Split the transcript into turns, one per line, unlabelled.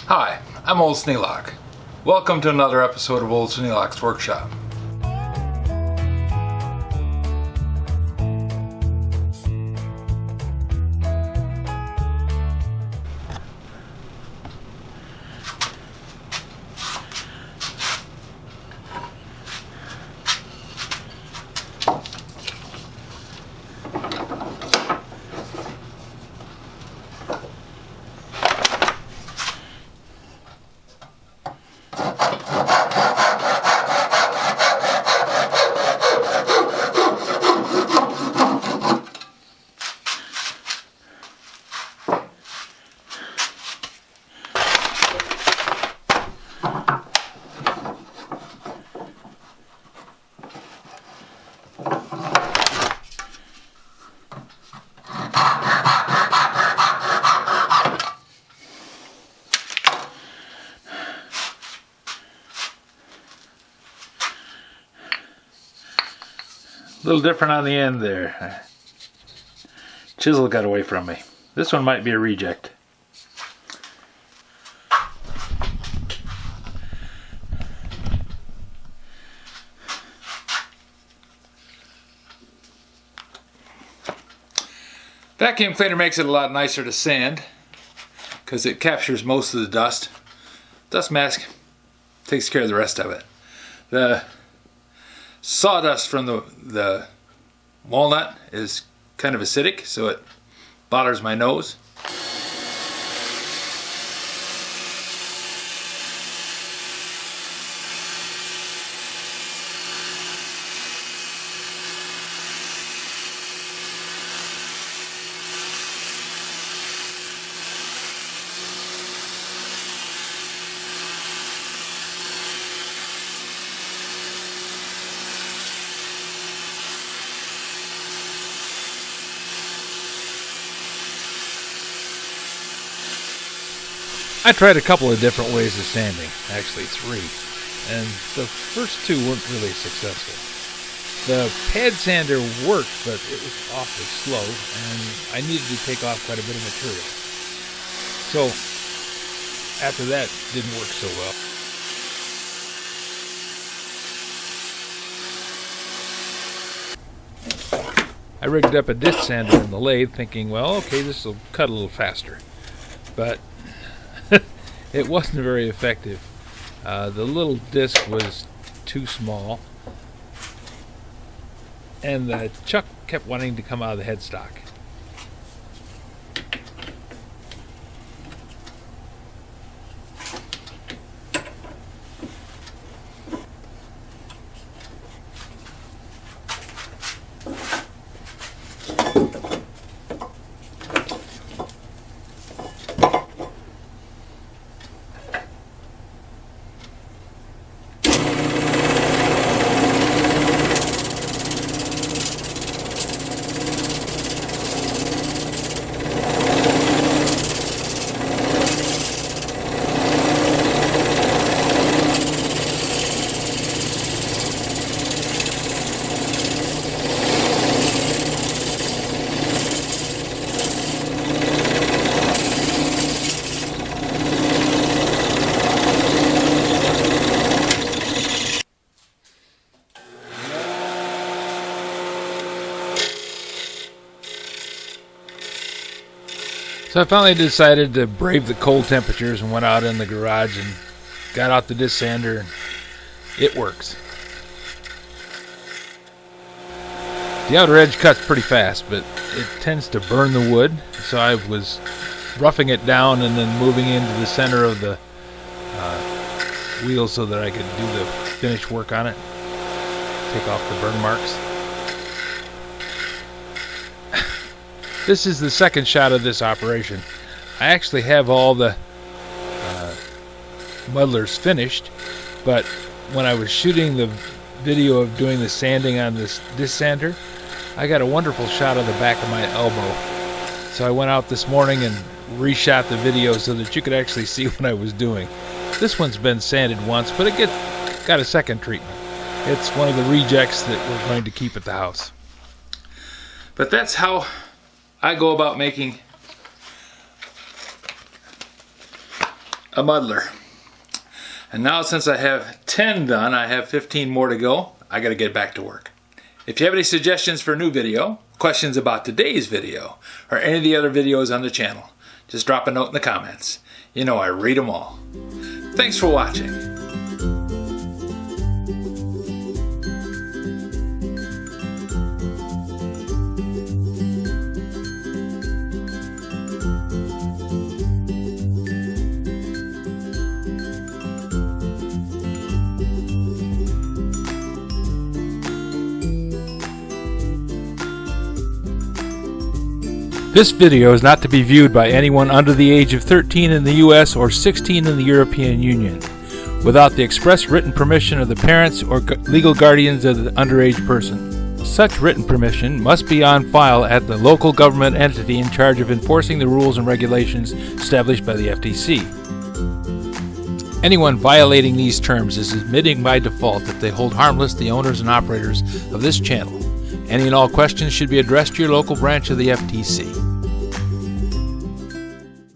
Hi, I'm Old Sneelock. Welcome to another episode of Old Sneelock's Workshop. A little different on the end there. Chisel got away from me. This one might be a reject. Vacuum cleaner makes it a lot nicer to sand because it captures most of the dust. Dust mask takes care of the rest of it. The sawdust from the walnut is kind of acidic, so it bothers my nose. I tried a couple of different ways of sanding, actually 3, and the first 2 weren't really successful. The pad sander worked, but it was awfully slow, and I needed to take off quite a bit of material. So, after that, it didn't work so well. I rigged up a disc sander in the lathe, thinking, well, okay, this will cut a little faster. But it wasn't very effective. The little disc was too small, and the chuck kept wanting to come out of the headstock. So I finally decided to brave the cold temperatures and went out in the garage and got out the disc sander, and it works. The outer edge cuts pretty fast, but it tends to burn the wood, so I was roughing it down and then moving into the center of the wheel so that I could do the finish work on it, take off the burn marks. This is the second shot of this operation. I actually have all the muddlers finished, but when I was shooting the video of doing the sanding on this disc sander, I got a wonderful shot of the back of my elbow. So I went out this morning and reshot the video so that you could actually see what I was doing. This one's been sanded once, but it got a second treatment. It's one of the rejects that we're going to keep at the house. But that's how I go about making a muddler. And now since I have 10 done, I have 15 more to go. I got to get back to work. If you have any suggestions for a new video, questions about today's video, or any of the other videos on the channel, just drop a note in the comments. You know I read them all. Thanks for watching.
This video is not to be viewed by anyone under the age of 13 in the U.S. or 16 in the European Union, without the express written permission of the parents or legal guardians of the underage person. Such written permission must be on file at the local government entity in charge of enforcing the rules and regulations established by the FTC. Anyone violating these terms is admitting by default that they hold harmless the owners and operators of this channel. Any and all questions should be addressed to your local branch of the FTC.